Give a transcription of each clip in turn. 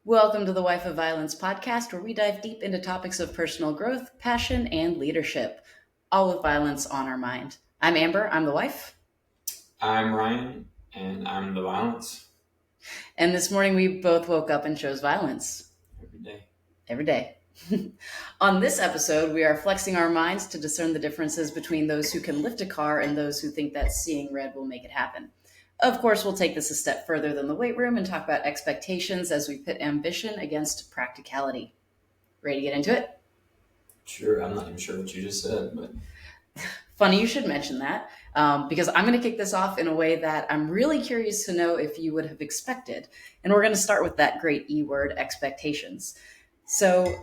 Welcome to the Wife of Violence podcast, where we dive deep into topics of personal growth, passion, and leadership, all with violence on our mind. I'm Amber, I'm the wife. I'm Ryan, and I'm the violence And this morning we both woke up and chose violence every day. every day. On this episode, we are flexing our minds to discern the differences between those who can lift a car and those who think that seeing red will make it happen. Of course, we'll take this a step further than the weight room and talk about expectations as we pit ambition against practicality. Ready to get into it? Sure, I'm not even sure what you just said, but Funny you should mention that, because I'm going to kick this off in a way that I'm really curious to know if you would have expected. And we're going to start with that great E word, expectations. So,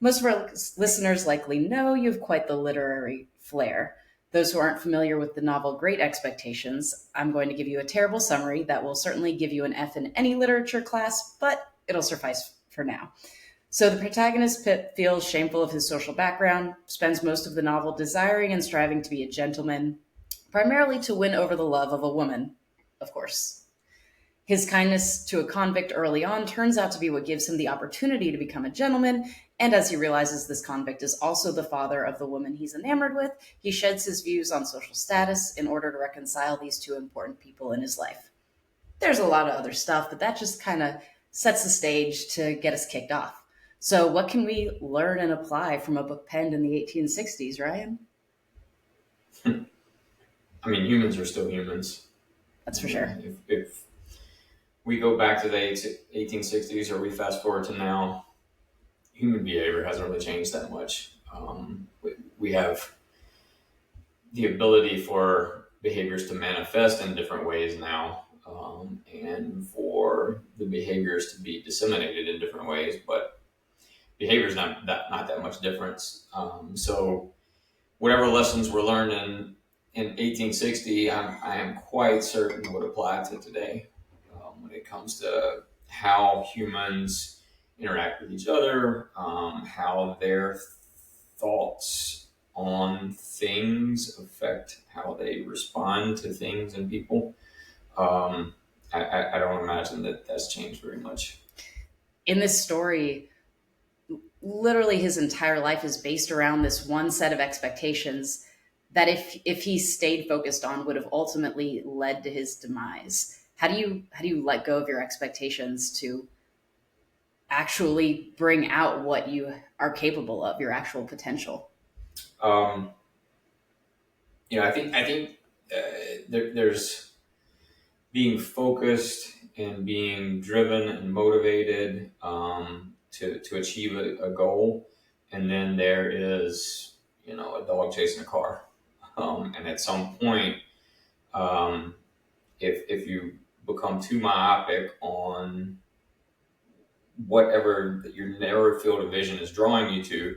most of our listeners likely know you have quite the literary flair. Those who aren't familiar with the novel Great Expectations, I'm going to give you a terrible summary that will certainly give you an F in any literature class, but it'll suffice for now. So the protagonist Pip feels shameful of his social background, spends most of the novel desiring and striving to be a gentleman, primarily to win over the love of a woman, of course. His kindness to a convict early on turns out to be what gives him the opportunity to become a gentleman, and as he realizes this convict is also the father of the woman he's enamored with, he sheds his views on social status in order to reconcile these two important people in his life. There's a lot of other stuff, but that just kind of sets the stage to get us kicked off. So, what can we learn and apply from a book penned in the 1860s, Ryan? I mean, humans are still humans. That's I for sure. mean, if we go back to the 1860s or we fast forward to now, human behavior hasn't really changed that much. We have the ability for behaviors to manifest in different ways now, and for the behaviors to be disseminated in different ways, but behavior is not that much difference. So whatever lessons were learned in 1860, I am quite certain would apply to today, when it comes to how humans interact with each other, how their thoughts on things affect how they respond to things and people. I don't imagine that that's changed very much. In this story, literally his entire life is based around this one set of expectations that if he stayed focused on would have ultimately led to his demise. How do you let go of your expectations to actually bring out what you are capable of, your actual potential? Um, I think there's being focused and being driven and motivated, to achieve a goal, and then there is a dog chasing a car, and at some point, um, if you become too myopic on whatever your narrow field of vision is drawing you to,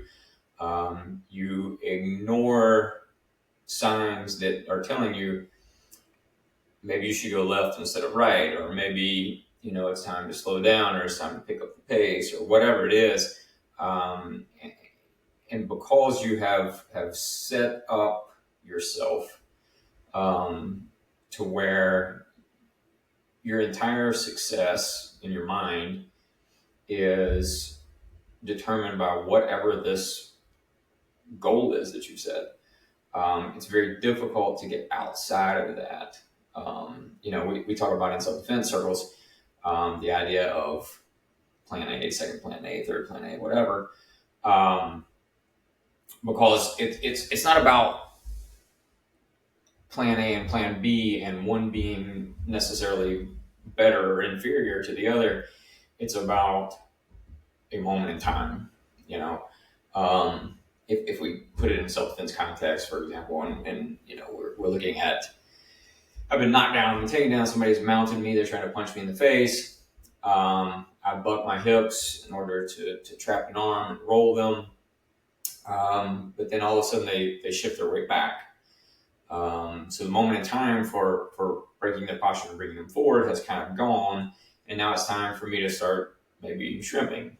you ignore signs that are telling you maybe you should go left instead of right, or maybe it's time to slow down, or it's time to pick up the pace, or whatever it is. And because you have set up yourself, to where your entire success in your mind is determined by whatever this goal is that you set. It's very difficult to get outside of that. We talk about in self-defense circles, the idea of plan A, second plan A, third plan A, whatever, because it's not about plan A and plan B and one being necessarily better or inferior to the other. It's about a moment in time, you know. If we put it in self-defense context, for example, and we're looking at, I've been knocked down, I've been taken down, somebody's mounted me, they're trying to punch me in the face. I buck my hips in order to trap an arm and roll them. But then all of a sudden they shift their weight back. So the moment in time for breaking their posture and bringing them forward has kind of gone. And now it's time for me to start maybe shrimping.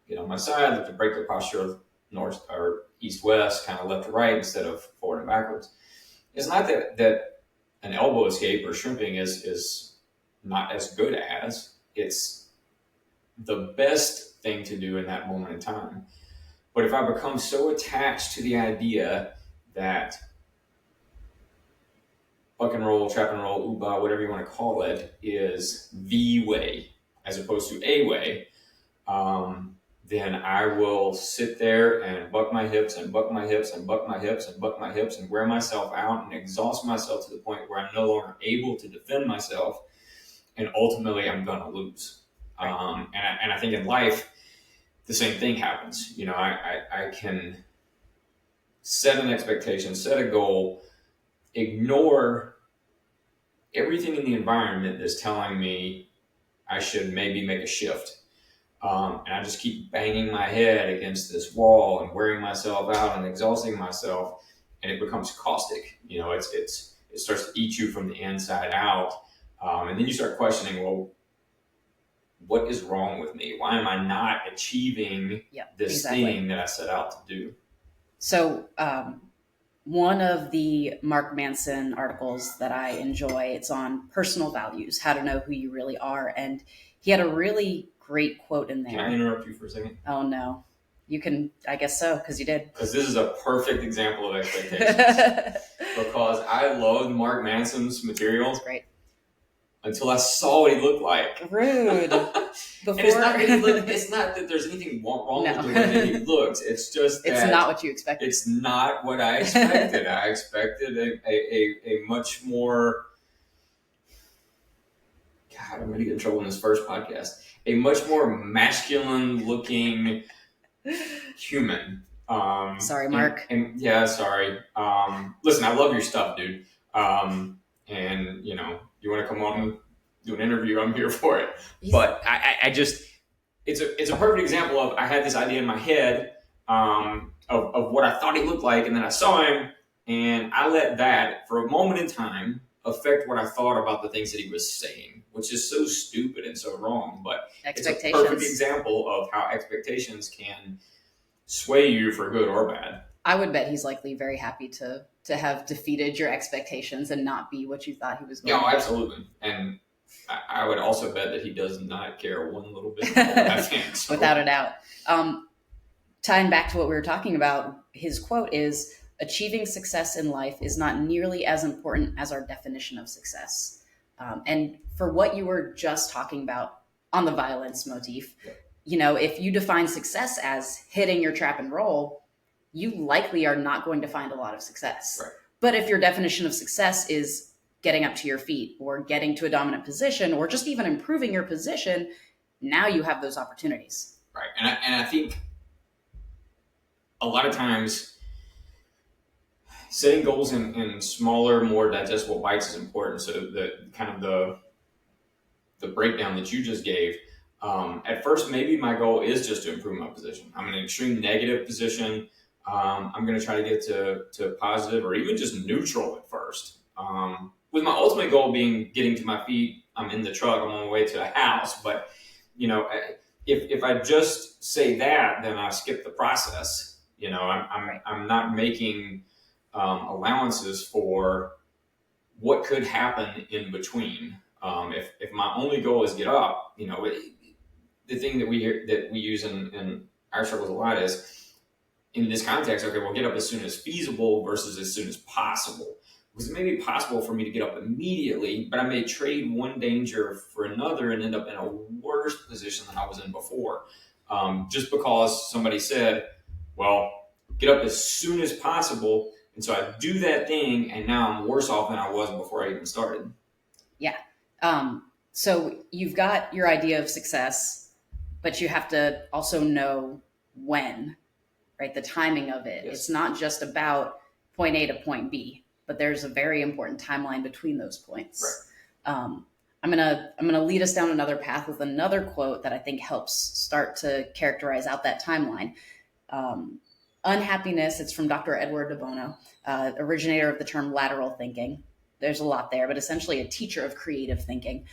Get on my side, look to break their posture north or east-west, kind of left to right instead of forward and backwards. It's not that an elbow escape or shrimping is not as good as. It's the best thing to do in that moment in time. But if I become so attached to the idea that buck and roll, trap and roll, uba, whatever you want to call it, is the way as opposed to a way, then I will sit there and buck my hips and buck my hips and buck my hips and buck my hips and wear myself out and exhaust myself to the point where I'm no longer able to defend myself. And ultimately, I'm going to lose. And I think in life, the same thing happens. You know, I can set an expectation, set a goal, ignore everything in the environment that's telling me I should maybe make a shift. And I just keep banging my head against this wall and wearing myself out and exhausting myself, and it becomes caustic. You know, it starts to eat you from the inside out, and then you start questioning, well, what is wrong with me? Why am I not achieving this thing that I set out to do? So, one of the Mark Manson articles that I enjoy, it's on personal values, how to know who you really are. And he had a really great quote in there. Can I interrupt you for a second? Oh, no. You can, I guess so, because you did. Because this is a perfect example of expectations. Because I loved Mark Manson's material. That's great. Until I saw what he looked like. Rude. Before, it's not that there's anything wrong with the way that he looks. It's just that it's not what you expected. It's not what I expected. I expected a much more. God, I'm going to get in trouble in this first podcast. A much more masculine-looking human. Sorry, Mark. And yeah, sorry. Listen, I love your stuff, dude. And you know, you want to come on and do an interview, I'm here for it. But I just, it's a perfect example of, I had this idea in my head of what I thought he looked like, and then I saw him, and I let that, for a moment in time, affect what I thought about the things that he was saying, which is so stupid and so wrong. But it's a perfect example of how expectations can sway you for good or bad. I would bet he's likely very happy to have defeated your expectations and not be what you thought he was going to be. Yeah, absolutely. And I would also bet that he does not care one little bit about that fan. So. Without a doubt. Tying back to what we were talking about, his quote is, "Achieving success in life is not nearly as important as our definition of success." And for what you were just talking about on the violence motif, you know, if you define success as hitting your trap and roll, you likely are not going to find a lot of success. Right. But if your definition of success is getting up to your feet or getting to a dominant position or just even improving your position, now you have those opportunities. Right. And I think a lot of times setting goals in smaller, more digestible bites is important. So the kind of the breakdown that you just gave, at first, maybe my goal is just to improve my position. I'm in an extreme negative position. I'm going to try to get to positive or even just neutral at first. With my ultimate goal being getting to my feet. I'm in the truck. I'm on my way to a house. But, you know, if I just say that, then I skip the process. You know, I'm not making allowances for what could happen in between. If my only goal is get up, you know, the thing that we use in our circles a lot is, in this context, okay, well, get up as soon as feasible versus as soon as possible. Because it may be possible for me to get up immediately, but I may trade one danger for another and end up in a worse position than I was in before. Just because somebody said, well, get up as soon as possible. And so I do that thing, and now I'm worse off than I was before I even started. Yeah. So you've got your idea of success, but you have to also know when. Right, the timing of it. Yes. It's not just about point A to point B, but there's a very important timeline between those points. Right. I'm gonna lead us down another path with another quote that I think helps start to characterize out that timeline. Unhappiness. It's from Dr. Edward de Bono, originator of the term lateral thinking. There's a lot there, but essentially a teacher of creative thinking.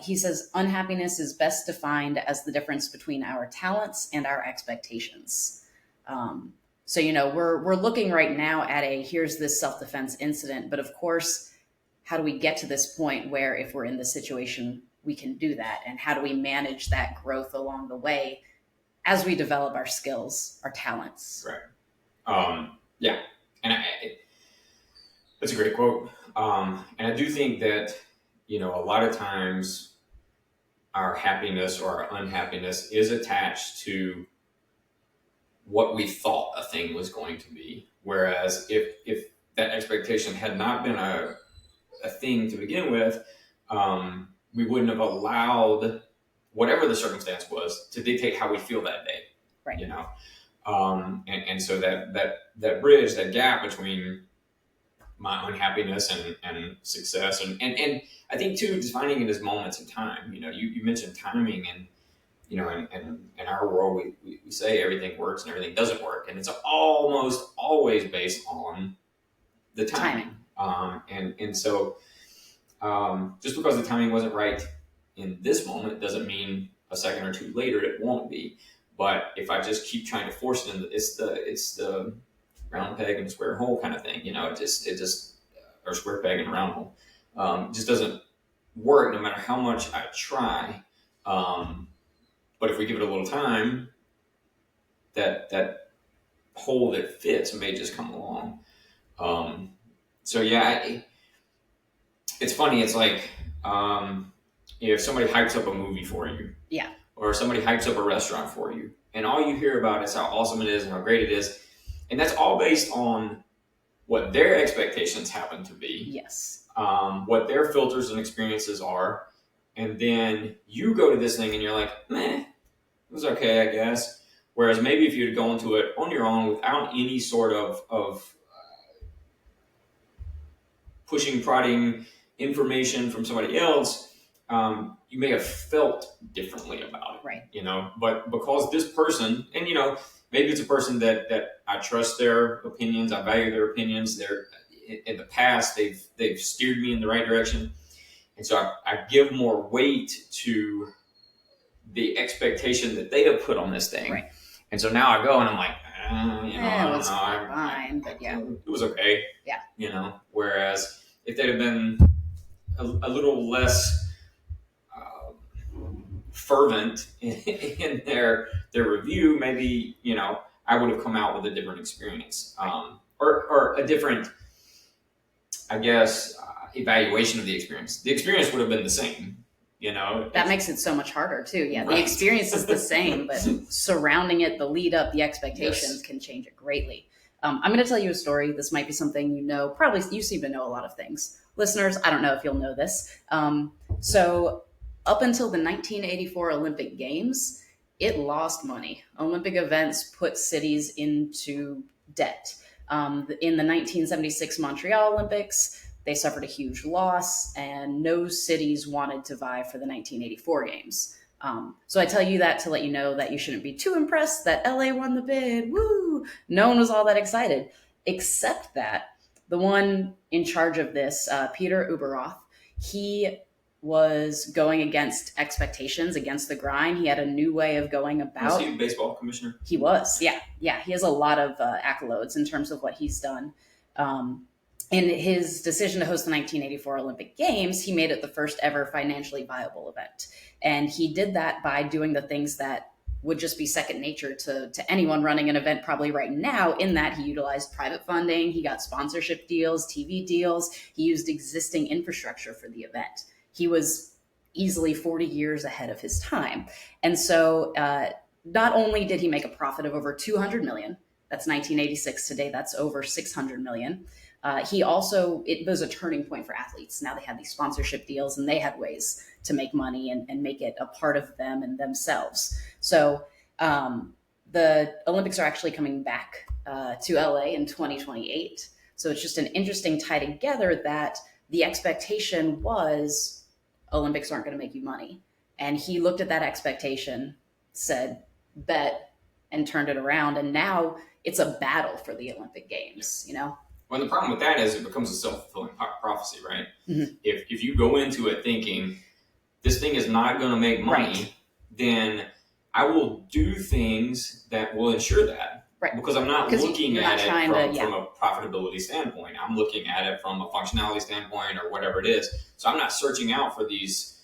He says unhappiness is best defined as the difference between our talents and our expectations. So, you know, we're looking right now at here's this self-defense incident, but of course, how do we get to this point where if we're in this situation, we can do that, and how do we manage that growth along the way as we develop our skills, our talents. Right. Yeah. And that's a great quote. And I do think that, a lot of times our happiness or our unhappiness is attached to what we thought a thing was going to be. Whereas if that expectation had not been a thing to begin with, we wouldn't have allowed whatever the circumstance was to dictate how we feel that day. Right. And so that bridge, that gap between my unhappiness and success, and I think too, defining it as moments in time. You mentioned timing, and in our world, we say everything works and everything doesn't work, and it's almost always based on the timing. And so just because the timing wasn't right in this moment doesn't mean a second or two later it won't be. But if I just keep trying to force it, it's the round peg in a square hole kind of thing. It just or square peg in a round hole. It just doesn't work no matter how much I try. But if we give it a little time, that hole that fits may just come along. So yeah, it's funny. It's like if somebody hypes up a movie for you, yeah, or somebody hypes up a restaurant for you, and all you hear about is how awesome it is and how great it is, and that's all based on what their expectations happen to be. Yes. What their filters and experiences are, and then you go to this thing and you're like, meh, it was okay, I guess. Whereas maybe if you'd go into it on your own without any sort of pushing, prodding information from somebody else, you may have felt differently about it. Right. But because this person, and maybe it's a person that I trust their opinions, I value their opinions. They're in the past they've steered me in the right direction, and so I give more weight to the expectation that they have put on this thing. Right. And so now I go and I'm like, it was fine, but yeah, it was okay. Yeah. Whereas if they'd have been a little less fervent in their review, maybe I would have come out with a different experience, or a different, I guess, evaluation of the experience. The experience would have been the same. That makes it so much harder too. Yeah, right. The experience is the same, but surrounding it, the lead up, the expectations can change it greatly. I'm going to tell you a story. This might be something probably you seem to know a lot of things. Listeners, I don't know if you'll know this. So up until the 1984 Olympic Games, it lost money. Olympic events put cities into debt. In the 1976 Montreal Olympics, they suffered a huge loss, and no cities wanted to vie for the 1984 Games. So I tell you that to let you know that you shouldn't be too impressed that LA won the bid. Woo! No one was all that excited, except that the one in charge of this, Peter Ueberroth, he was going against expectations, against the grind. He had a new way of going about. Was he a baseball commissioner? He was, yeah. He has a lot of accolades in terms of what he's done. In his decision to host the 1984 Olympic Games, he made it the first ever financially viable event. And he did that by doing the things that would just be second nature to anyone running an event probably right now, in that he utilized private funding, he got sponsorship deals, TV deals, he used existing infrastructure for the event. He was easily 40 years ahead of his time. And so not only did he make a profit of over 200 million, that's 1986 today, that's over 600 million. He also, it was a turning point for athletes. Now they had these sponsorship deals and they had ways to make money and make it a part of them and themselves. So the Olympics are actually coming back to LA in 2028. So it's just an interesting tie together that the expectation was Olympics aren't going to make you money. And he looked at that expectation, said, bet, and turned it around. And now it's a battle for the Olympic Games, Well, the problem with that is it becomes a self-fulfilling prophecy, right? Mm-hmm. If you go into it thinking this thing is not going to make money, right, then I will do things that will ensure that. Right. Because I'm not looking at it from a profitability standpoint. I'm looking at it from a functionality standpoint or whatever it is. So I'm not searching out for these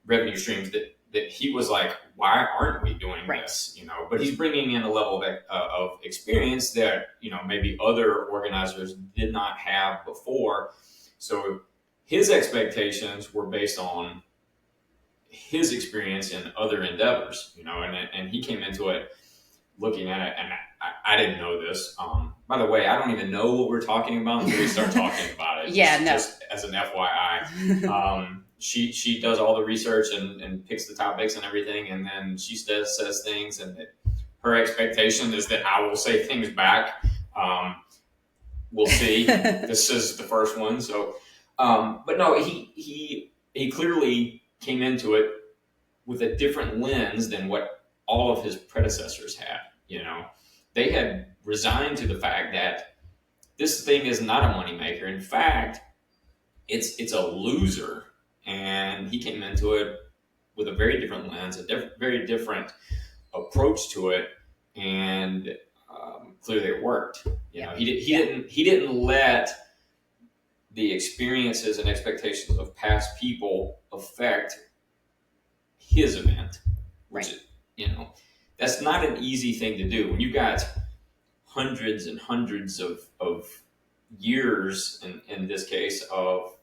revenue streams that he was like, why aren't we doing Right. this? But he's bringing in a level of experience that maybe other organizers did not have before. So his expectations were based on his experience in other endeavors, and he came into it looking at it, and I didn't know this. By the way, I don't even know what we're talking about until we start talking about it. Just as an FYI. She does all the research and picks the topics and everything, and then she says things, and her expectation is that I will say things back. We'll see. This is the first one, so but no, he clearly came into it with a different lens than what all of his predecessors had. They had resigned to the fact that this thing is not a moneymaker. In fact, it's a loser. And he came into it with a very different lens, very different approach to it, and clearly it worked. He didn't let the experiences and expectations of past people affect his event. Right. That's not an easy thing to do when you've got hundreds and hundreds of years, in this case, of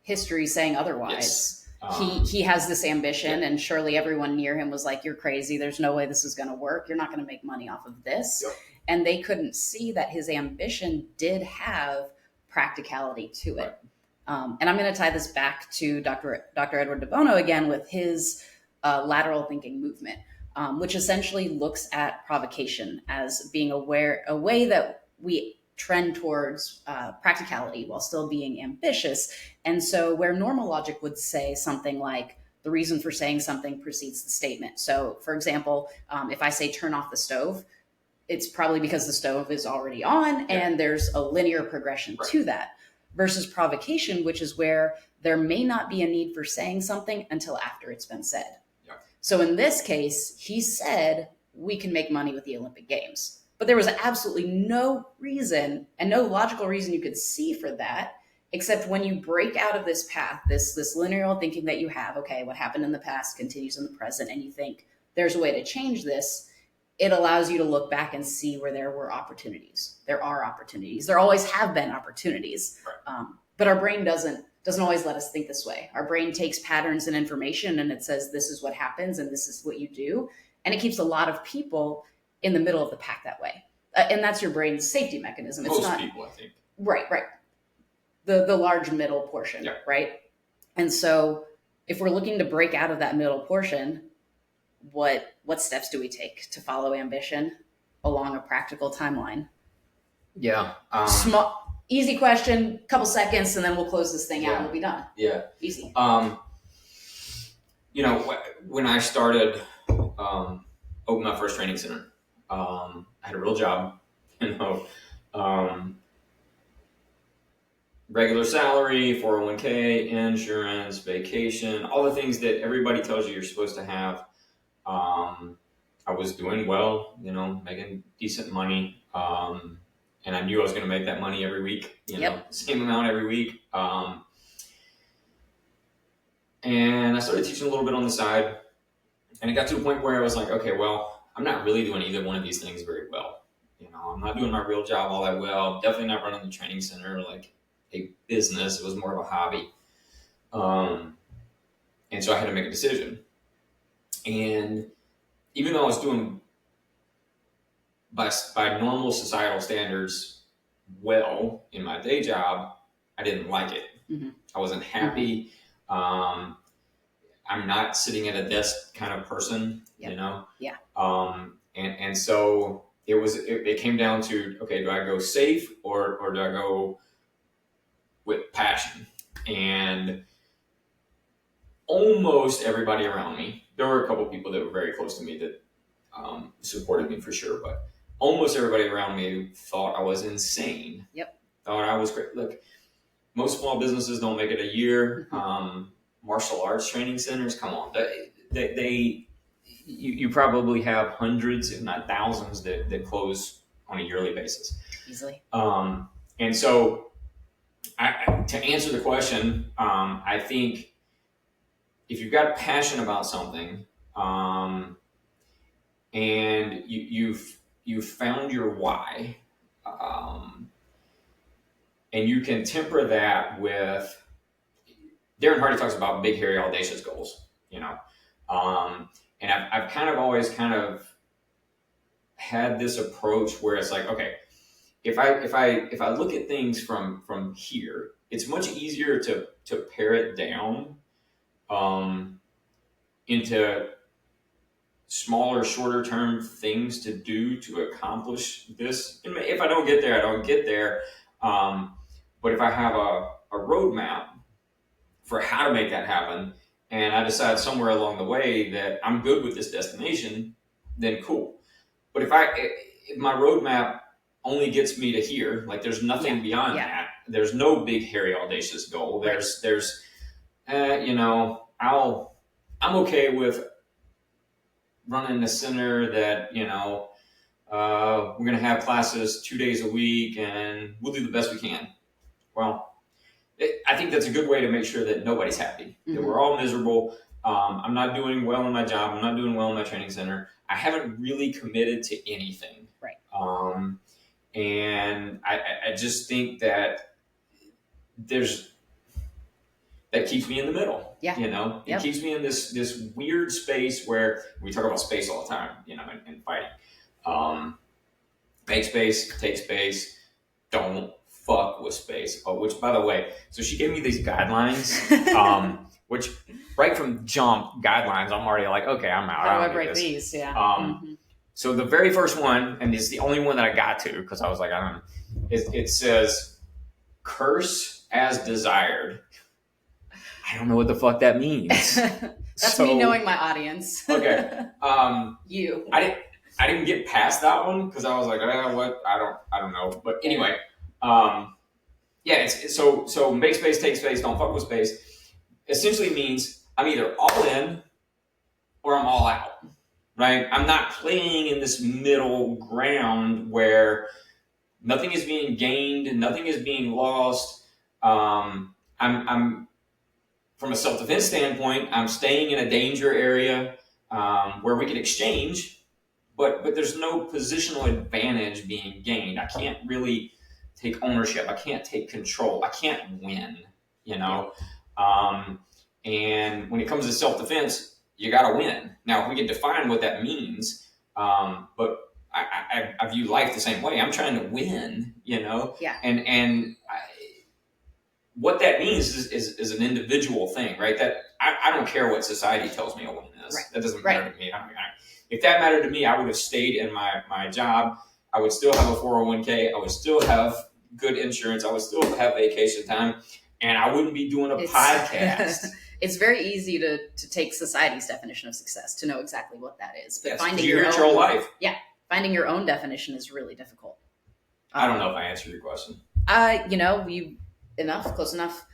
history saying otherwise. Yes. He has this ambition, and surely everyone near him was like, you're crazy. There's no way this is going to work. You're not going to make money off of this. Yep. And they couldn't see that his ambition did have practicality to it. Right. And I'm going to tie this back to Dr. Edward de Bono again with his lateral thinking movement, which essentially looks at provocation as being a way that we trend towards practicality while still being ambitious. And so where normal logic would say something like, the reason for saying something precedes the statement. So for example, if I say turn off the stove, it's probably because the stove is already on and there's a linear progression to that. Versus provocation, which is where there may not be a need for saying something until after it's been said. Yeah. So in this case, he said, we can make money with the Olympic Games. But there was absolutely no reason and no logical reason you could see for that, except when you break out of this path, this linear thinking that you have, okay, what happened in the past continues in the present, and you think there's a way to change this, it allows you to look back and see where there were opportunities. There are opportunities. There always have been opportunities. Right. But our brain doesn't always let us think this way. Our brain takes patterns and information and it says, this is what happens and this is what you do. And it keeps a lot of people in the middle of the pack that way. And that's your brain's safety mechanism. It's Most people, I think. Right. The large middle portion, right? And so if we're looking to break out of that middle portion, what steps do we take to follow ambition along a practical timeline? Yeah. Small, easy question, couple seconds, and then we'll close this thing out and we'll be done. Yeah. Easy. When I started opened my first training center, I had a real job, regular salary, 401k, insurance, vacation, all the things that everybody tells you you're supposed to have. I was doing well, making decent money. And I knew I was going to make that money every week, same amount every week. And I started teaching a little bit on the side, and it got to a point where I was like, okay, well, I'm not really doing either one of these things very well. I'm not doing my real job all that well. Definitely not running the training center like a business. It was more of a hobby. And so I had to make a decision. And even though I was doing by normal societal standards well in my day job, I didn't like it. Mm-hmm. I wasn't happy. I'm not sitting at a desk kind of person, Yeah. And so it came down to, okay, do I go safe or do I go with passion? And almost everybody around me, there were a couple of people that were very close to me that supported me for sure, but almost everybody around me thought I was insane. Yep. Thought I was great. Look, most small businesses don't make it a year. Martial arts training centers, come on. You probably have hundreds, if not thousands, that close on a yearly basis. Easily. And so to answer the question, I think if you've got passion about something, and you've found your why, um, and you can temper that with, Darren Hardy talks about big, hairy, audacious goals, and I've kind of always kind of had this approach where it's like, okay, if I look at things from here, it's much easier to pare it down, um, into smaller, shorter term things to do to accomplish this. And if I don't get there, I don't get there. But if I have a roadmap for how to make that happen, and I decide somewhere along the way that I'm good with this destination, then cool. But if my roadmap only gets me to here, like there's nothing beyond that. There's no big, hairy, audacious goal. There's I'm okay with running a center that, we're going to have classes 2 days a week and we'll do the best we can. Well, I think that's a good way to make sure that nobody's happy, that we're all miserable. I'm not doing well in my job. I'm not doing well in my training center. I haven't really committed to anything. Right. And I just think that that keeps me in the middle. Yeah. It keeps me in this weird space where we talk about space all the time, in fighting. Make space, take space, don't fuck with space. Oh, which, by the way, so she gave me these guidelines, which right from jump guidelines, I'm already like, okay, I'm out. How do I break these? Yeah. So the very first one, and it's the only one that I got to, because I was like, I don't know. It says, curse as desired. I don't know what the fuck that means. That's me knowing my audience. Okay. You. I didn't get past that one because I was like, what? I don't know. But anyway, it's so make space, take space, don't fuck with space. Essentially means I'm either all in or I'm all out. Right? I'm not playing in this middle ground where nothing is being gained and nothing is being lost. I'm from a self-defense standpoint, I'm staying in a danger area where we can exchange, but there's no positional advantage being gained. I can't really take ownership. I can't take control. I can't win, and when it comes to self-defense, you got to win. Now, we can define what that means, but I view life the same way. I'm trying to win, Yeah. And what that means is an individual thing, right? That I don't care what society tells me a win is. Right. That doesn't matter to me. If that mattered to me, I would have stayed in my job. I would still have a 401k. I would still have good insurance. I would still have vacation time, and I wouldn't be doing a podcast. It's very easy to take society's definition of success, to know exactly what that is. But finding your own life. Yeah. Finding your own definition is really difficult. I don't know if I answered your question. Close enough.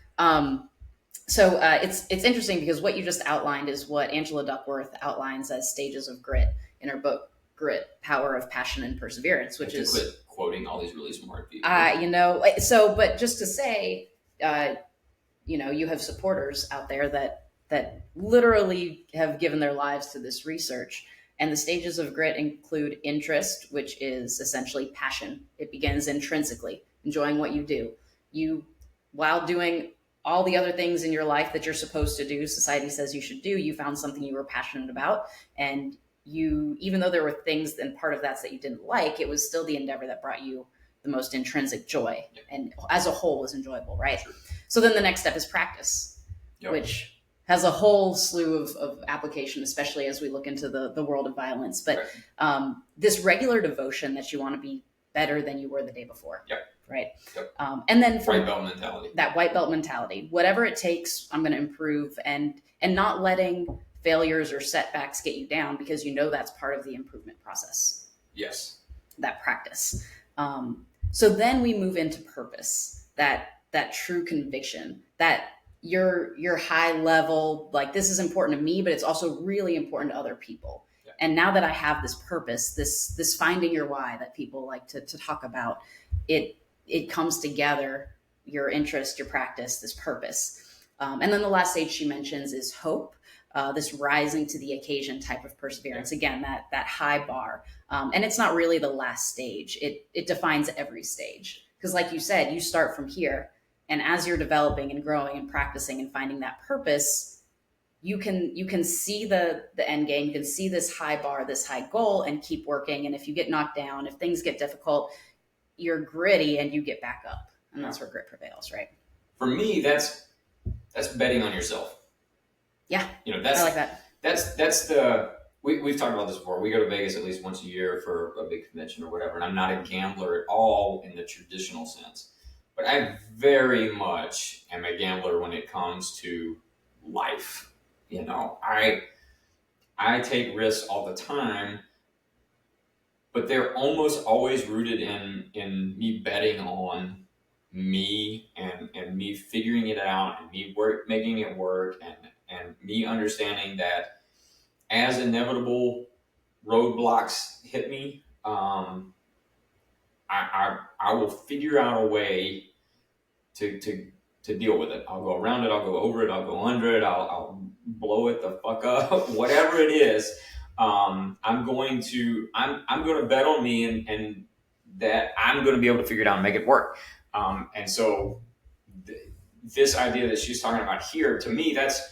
So it's interesting because what you just outlined is what Angela Duckworth outlines as stages of grit in her book, Grit, Power of Passion and Perseverance, which is... quit quoting all these really smart people. But just to say, you have supporters out there that literally have given their lives to this research. And the stages of grit include interest, which is essentially passion. It begins intrinsically, enjoying what you do. While doing all the other things in your life that you're supposed to do, society says you should do, you found something you were passionate about. And even though there were things and part of that you didn't like, it was still the endeavor that brought you the most intrinsic joy. Yep. And as a whole was enjoyable, right? Sure. So then the next step is practice, yep, which has a whole slew of application, especially as we look into the world of violence. But right, this regular devotion that you want to be better than you were the day before. Yep. Right. Yep. And then from white belt mentality, that white belt mentality, whatever it takes, I'm going to improve, and not letting failures or setbacks get you down, because that's part of the improvement process. Yes. That practice. So then we move into purpose, that true conviction, that your high level, like, this is important to me, but it's also really important to other people. Yeah. And now that I have this purpose, this finding your why that people like to talk about, it comes together, your interest, your practice, this purpose. And then the last stage she mentions is hope, this rising to the occasion type of perseverance. Again, that high bar. And it's not really the last stage. It defines every stage. Because like you said, you start from here. And as you're developing and growing and practicing and finding that purpose, you can see the end game. You can see this high bar, this high goal, and keep working. And if you get knocked down, if things get difficult, you're gritty and you get back up. And that's where grit prevails, right? For me, that's betting on yourself. Yeah, That's I like that. That's the we've talked about this before. We go to Vegas at least once a year for a big convention or whatever, and I'm not a gambler at all in the traditional sense, but I very much am a gambler when it comes to life. I take risks all the time, but they're almost always rooted in me betting on me and me figuring it out and me making it work and me understanding that as inevitable roadblocks hit me, I will figure out a way to deal with it. I'll go around it. I'll go over it. I'll go under it. I'll blow it the fuck up. Whatever it is, I'm going to bet on me and that I'm going to be able to figure it out and make it work. And so this idea that she's talking about here, to me, that's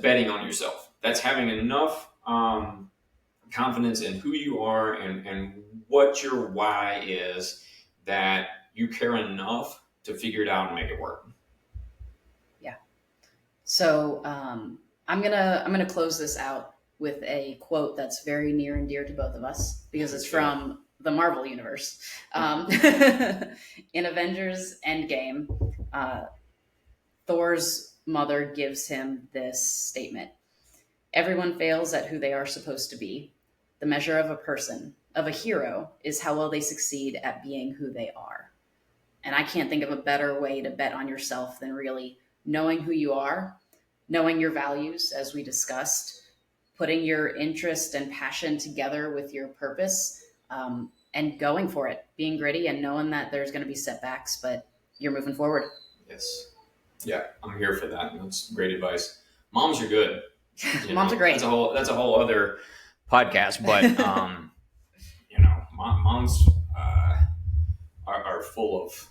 betting on yourself. That's having enough confidence in who you are and what your why is, that you care enough to figure it out and make it work. Yeah. So I'm gonna close this out with a quote that's very near and dear to both of us because it's from the Marvel universe. In Avengers Endgame, Thor's mother gives him this statement: "Everyone fails at who they are supposed to be. The measure of a person, of a hero, is how well they succeed at being who they are." And I can't think of a better way to bet on yourself than really knowing who you are, knowing your values, as we discussed, putting your interest and passion together with your purpose, and going for it, being gritty and knowing that there's going to be setbacks, but you're moving forward. Yes. Yeah, I'm here for that. That's great advice. Moms are good. Moms are great. That's a whole other podcast, but moms are full of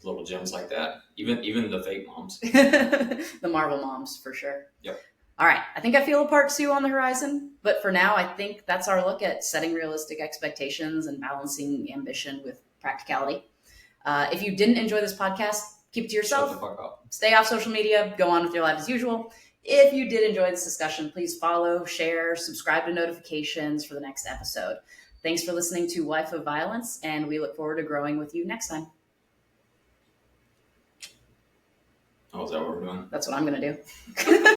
little gems like that. Even the fake moms. The Marvel moms, for sure. Yep. All right. I think I feel a part 2 on the horizon, but for now, I think that's our look at setting realistic expectations and balancing ambition with practicality. If you didn't enjoy this podcast, keep it to yourself. Shut the fuck up. Stay off social media. Go on with your life as usual. If you did enjoy this discussion, please follow, share, subscribe to notifications for the next episode. Thanks for listening to Wife of Violence, and we look forward to growing with you next time. Oh, is that what we're doing? That's what I'm going to do.